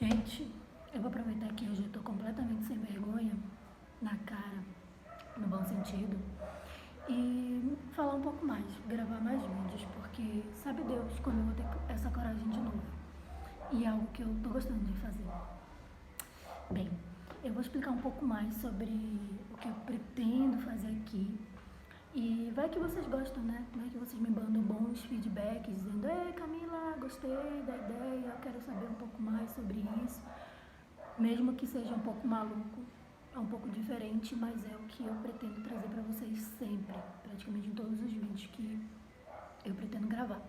Gente, eu vou aproveitar que hoje eu tô completamente sem vergonha na cara, no bom sentido, e falar um pouco mais, gravar mais vídeos, porque sabe Deus quando eu vou ter essa coragem de novo. E é algo que eu tô gostando de fazer. Bem, eu vou explicar um pouco mais sobre o que eu pretendo fazer aqui. E vai que vocês gostam, né? Vai que vocês me mandam bons feedbacks dizendo: ei, Camila, gostei da ideia, eu quero saber um pouco mais sobre isso. Mesmo que seja um pouco maluco, é um pouco diferente, mas é o que eu pretendo trazer para vocês sempre, praticamente em todos os vídeos que eu pretendo gravar.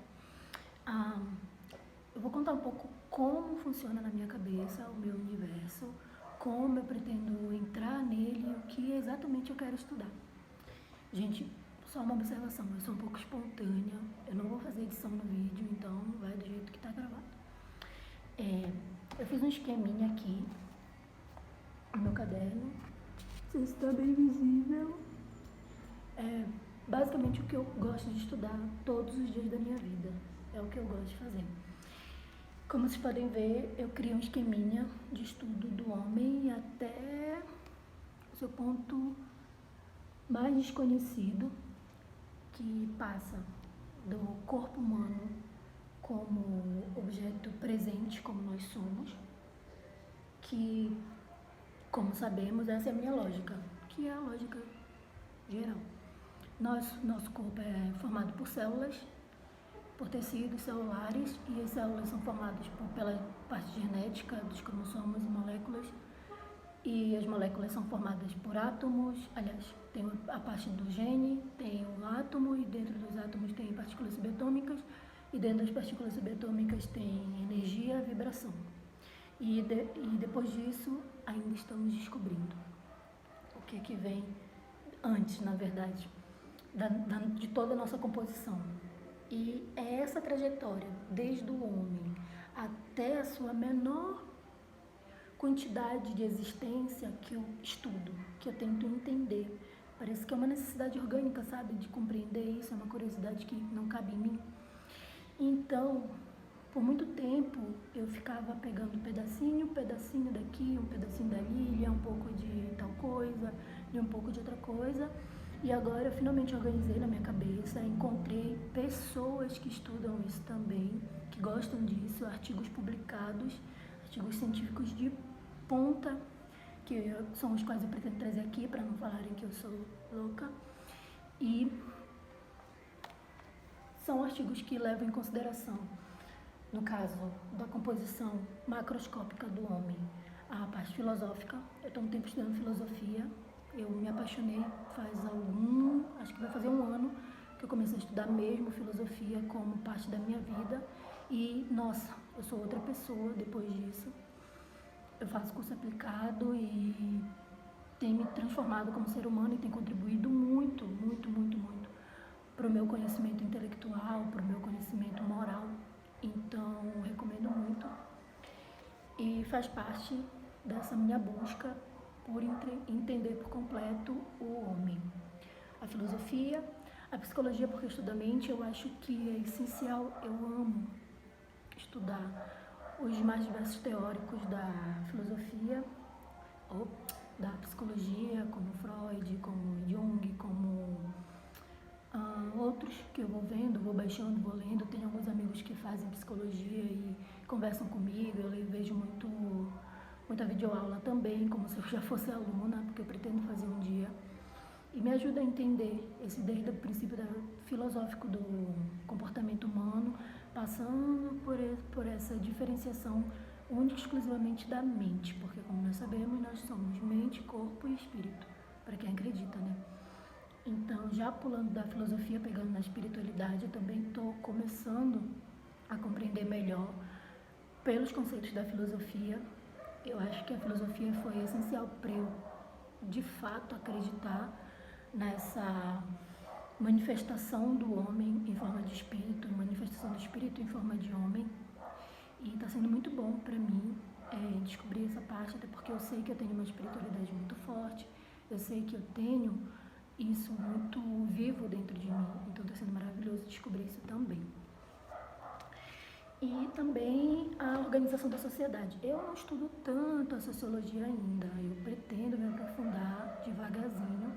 Eu vou contar um pouco como funciona na minha cabeça o meu universo, como eu pretendo entrar nele e o que exatamente eu quero estudar. Gente, só uma observação, eu sou um pouco espontânea, eu não vou fazer edição no vídeo, então vai do jeito que está gravado. Eu fiz um esqueminha aqui no meu caderno, não sei se está bem visível. Basicamente o que eu gosto de estudar todos os dias da minha vida, é o que eu gosto de fazer. Como vocês podem ver, eu criei um esqueminha de estudo do homem até o seu ponto mais desconhecido, que passa do corpo humano como objeto presente, como nós somos, que, como sabemos, essa é a minha lógica, que é a lógica geral. Nosso corpo é formado por células, por tecidos celulares, e as células são formadas pela parte genética dos cromossomos e moléculas, e as moléculas são formadas por átomos. Aliás, tem a parte do gene, tem o átomo, e dentro dos átomos tem partículas subatômicas, e dentro das partículas subatômicas tem energia, vibração. E depois disso, ainda estamos descobrindo o que vem antes, na verdade, de toda a nossa composição. E é essa trajetória, desde o homem até a sua menor quantidade de existência, que eu estudo, que eu tento entender. Parece que é uma necessidade orgânica, sabe? De compreender isso, é uma curiosidade que não cabe em mim. Então, por muito tempo, eu ficava pegando um pedacinho daqui, um pedacinho dali, lia um pouco de tal coisa, lia um pouco de outra coisa. E agora eu finalmente organizei na minha cabeça, encontrei pessoas que estudam isso também, que gostam disso, artigos publicados, artigos científicos de ponta, que são os quais eu pretendo trazer aqui, para não falarem que eu sou louca. E são artigos que levam em consideração, no caso da composição macroscópica do homem, a parte filosófica. Eu estou um tempo estudando filosofia, eu me apaixonei acho que vai fazer um ano que eu comecei a estudar mesmo filosofia como parte da minha vida. E, nossa, eu sou outra pessoa depois disso. Eu faço curso aplicado e tem me transformado como ser humano e tem contribuído muito, muito, muito, muito para o meu conhecimento intelectual, para o meu conhecimento moral. Então, recomendo muito e faz parte dessa minha busca por entender por completo o homem. A filosofia, a psicologia, porque eu estudo a mente, eu acho que é essencial, eu amo estudar os mais diversos teóricos da filosofia ou da psicologia, como Freud, como Jung, como outros que eu vou vendo, vou baixando, vou lendo. Tenho alguns amigos que fazem psicologia e conversam comigo, eu vejo muita videoaula também, como se eu já fosse aluna, porque eu pretendo fazer um dia. E me ajuda a entender desde o princípio filosófico do comportamento humano, passando por essa diferenciação única e exclusivamente da mente, porque, como nós sabemos, nós somos mente, corpo e espírito, para quem acredita, né? Então, já pulando da filosofia, pegando na espiritualidade, eu também estou começando a compreender melhor pelos conceitos da filosofia. Eu acho que a filosofia foi essencial para eu, de fato, acreditar nessa manifestação do homem em forma de espírito, manifestação do espírito em forma de homem. E está sendo muito bom para mim descobrir essa parte, até porque eu sei que eu tenho uma espiritualidade muito forte, eu sei que eu tenho isso muito vivo dentro de mim, então está sendo maravilhoso descobrir isso também. e também a organização da sociedade. Eu não estudo tanto a sociologia ainda, eu pretendo me aprofundar devagarzinho,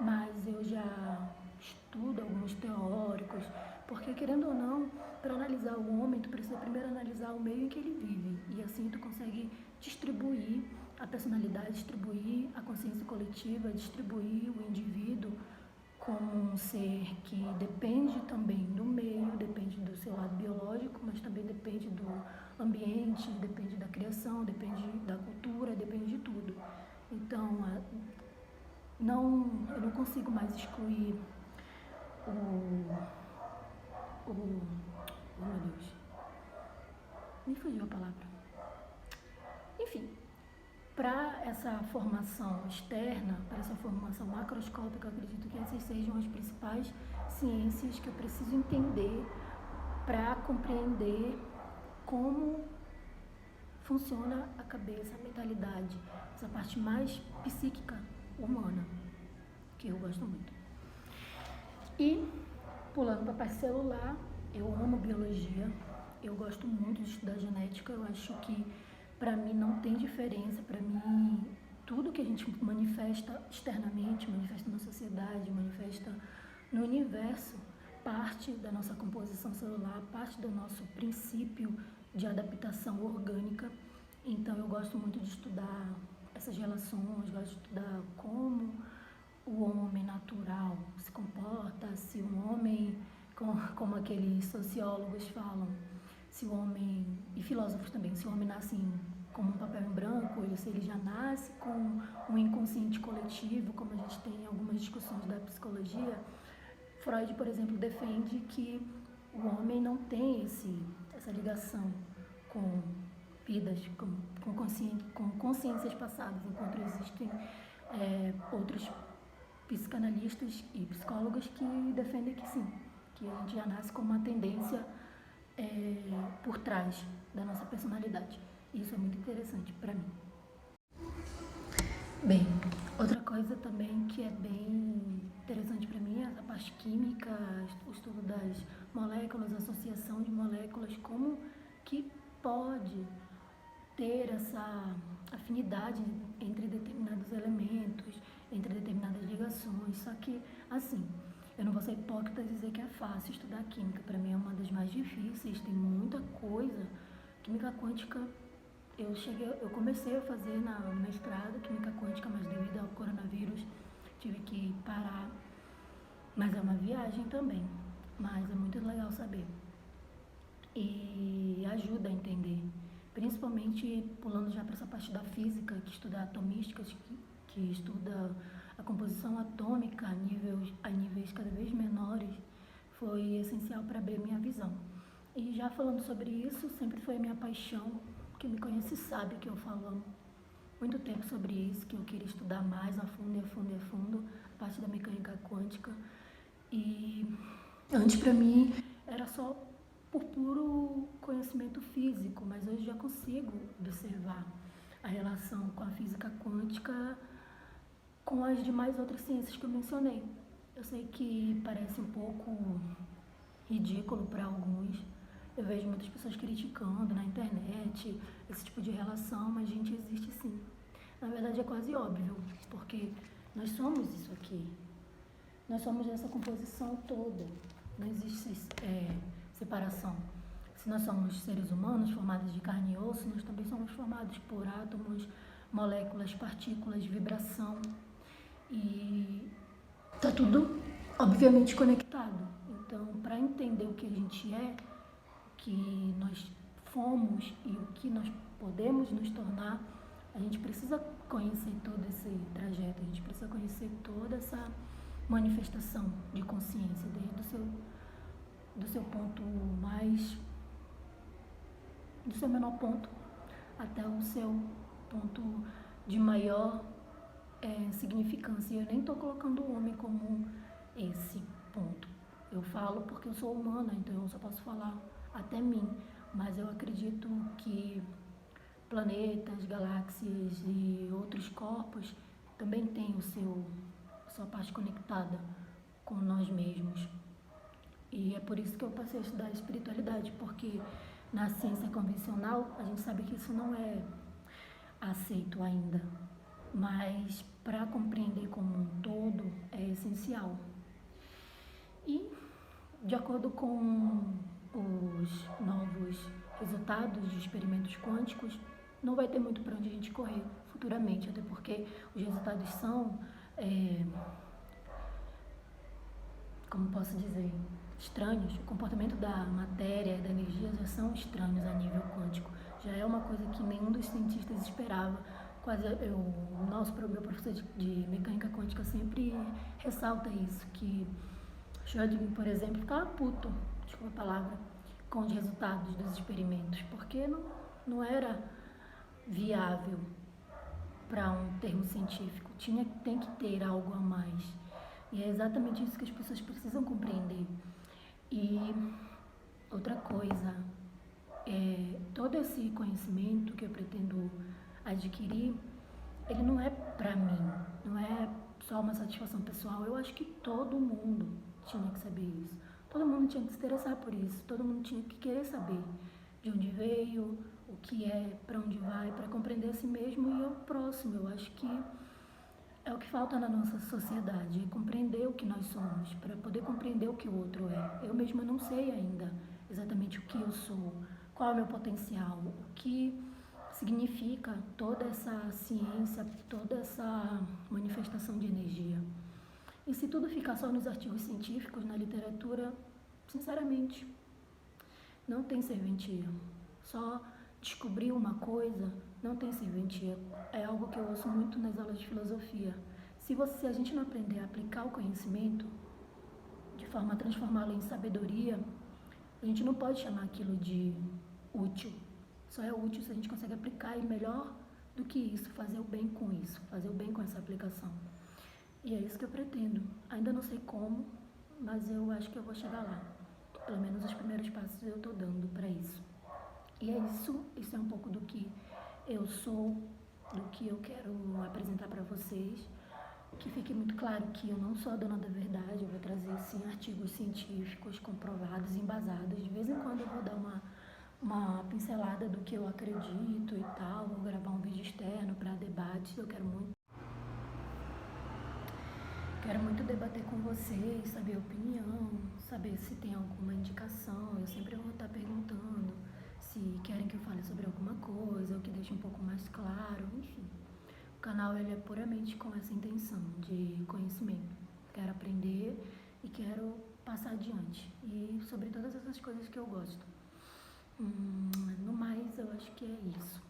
mas eu já estudo alguns teóricos, porque querendo ou não, para analisar o homem, tu precisa primeiro analisar o meio em que ele vive, e assim tu consegue distribuir a personalidade, distribuir a consciência coletiva, distribuir o indivíduo como um ser que depende também do meio, depende do seu lado biológico, mas também depende do ambiente, depende da criação, depende da cultura, depende de tudo. Então, eu não consigo mais excluir oh meu Deus, me fugiu a palavra. Enfim, para essa formação externa, para essa formação macroscópica, eu acredito que essas sejam as principais ciências que eu preciso entender para compreender como funciona a cabeça, a mentalidade, essa parte mais psíquica humana, que eu gosto muito. E, pulando para a parte celular, eu amo biologia, eu gosto muito de estudar genética, eu acho que para mim não tem diferença, para mim tudo que a gente manifesta externamente, manifesta na sociedade, manifesta no universo, parte da nossa composição celular, parte do nosso princípio de adaptação orgânica. Então eu gosto muito de estudar essas relações, gosto de estudar como o homem natural se comporta, se um homem, como aqueles sociólogos falam, se o homem, e filósofos também, se o homem nasce como um papel em branco, ou se ele já nasce com um inconsciente coletivo, como a gente tem em algumas discussões da psicologia. Freud, por exemplo, defende que o homem não tem essa ligação com vidas, com consciências passadas, enquanto existem outros psicanalistas e psicólogos que defendem que sim, que a gente já nasce com uma tendência por trás da nossa personalidade. Isso é muito interessante para mim. Bem, outra coisa também que é bem interessante para mim é a parte química, o estudo das moléculas, a associação de moléculas, como que pode ter essa afinidade entre determinados elementos, entre determinadas ligações. Só que, assim, eu não vou ser hipócrita e dizer que é fácil estudar química. Para mim é uma das mais difíceis, tem muita coisa. Química quântica, eu comecei a fazer no mestrado, química quântica, mas devido ao coronavírus tive que parar. Mas é uma viagem também, mas é muito legal saber. E ajuda a entender, principalmente pulando já para essa parte da física, que estuda atomística, que estuda a composição atômica a níveis cada vez menores, foi essencial para abrir minha visão. E já falando sobre isso, sempre foi a minha paixão. Quem me conhece sabe que eu falo há muito tempo sobre isso, que eu queria estudar mais a fundo, a parte da mecânica quântica. E antes, para mim, era só por puro conhecimento físico, mas hoje já consigo observar a relação com a física quântica com as demais outras ciências que eu mencionei. Eu sei que parece um pouco ridículo para alguns, eu vejo muitas pessoas criticando na internet esse tipo de relação, mas, gente, existe sim. Na verdade, é quase óbvio, porque nós somos isso aqui. Nós somos essa composição toda. Não existe separação. Se nós somos seres humanos formados de carne e osso, nós também somos formados por átomos, moléculas, partículas, vibração. E está tudo, obviamente, conectado. Então, para entender o que a gente é, que nós fomos e o que nós podemos nos tornar, a gente precisa conhecer todo esse trajeto, a gente precisa conhecer toda essa manifestação de consciência, desde do seu ponto mais, do seu menor ponto até o seu ponto de maior significância. E eu nem estou colocando o homem como esse ponto. Eu falo porque eu sou humana, então eu só posso falar até mim, mas eu acredito que planetas, galáxias e outros corpos também têm sua parte conectada com nós mesmos. E é por isso que eu passei a estudar espiritualidade, porque na ciência convencional, a gente sabe que isso não é aceito ainda, mas para compreender como um todo é essencial. E, de acordo com os novos resultados de experimentos quânticos, não vai ter muito para onde a gente correr futuramente, até porque os resultados são, como posso dizer, estranhos. O comportamento da matéria e da energia já são estranhos a nível quântico. Já é uma coisa que nenhum dos cientistas esperava. Meu professor de mecânica quântica sempre ressalta isso, que Schrödinger, por exemplo, ficava puto, desculpa a palavra, com os resultados dos experimentos, porque não era viável para um termo científico. Tem que ter algo a mais. E é exatamente isso que as pessoas precisam compreender. E outra coisa, todo esse conhecimento que eu pretendo adquirir, ele não é para mim, não é só uma satisfação pessoal. Eu acho que todo mundo tinha que saber isso. Todo mundo tinha que se interessar por isso. Todo mundo tinha que querer saber de onde veio, o que é, para onde vai, para compreender a si mesmo e o próximo. Eu acho que é o que falta na nossa sociedade, é compreender o que nós somos, para poder compreender o que o outro é. Eu mesma não sei ainda exatamente o que eu sou, qual é o meu potencial, o que significa toda essa ciência, toda essa manifestação de energia. E se tudo ficar só nos artigos científicos, na literatura, sinceramente, não tem serventia. Só descobrir uma coisa não tem serventia. É algo que eu ouço muito nas aulas de filosofia. Se a gente não aprender a aplicar o conhecimento de forma a transformá-lo em sabedoria, a gente não pode chamar aquilo de útil. Só é útil se a gente consegue aplicar, e melhor do que isso, fazer o bem com isso, fazer o bem com essa aplicação. E é isso que eu pretendo. Ainda não sei como, mas eu acho que eu vou chegar lá. Pelo menos os primeiros passos eu estou dando para isso. E é isso é um pouco do que eu sou, do que eu quero apresentar para vocês. Que fique muito claro que eu não sou a dona da verdade, eu vou trazer sim artigos científicos comprovados, embasados. De vez em quando eu vou dar uma pincelada do que eu acredito e tal, vou gravar um vídeo externo para debates. Eu quero muito debater com vocês, saber a opinião, saber se tem alguma indicação. Eu sempre vou estar perguntando se querem que eu fale sobre alguma coisa, ou que deixe um pouco mais claro, enfim. O canal ele é puramente com essa intenção de conhecimento. Quero aprender e quero passar adiante. E sobre todas essas coisas que eu gosto. No mais, eu acho que é isso.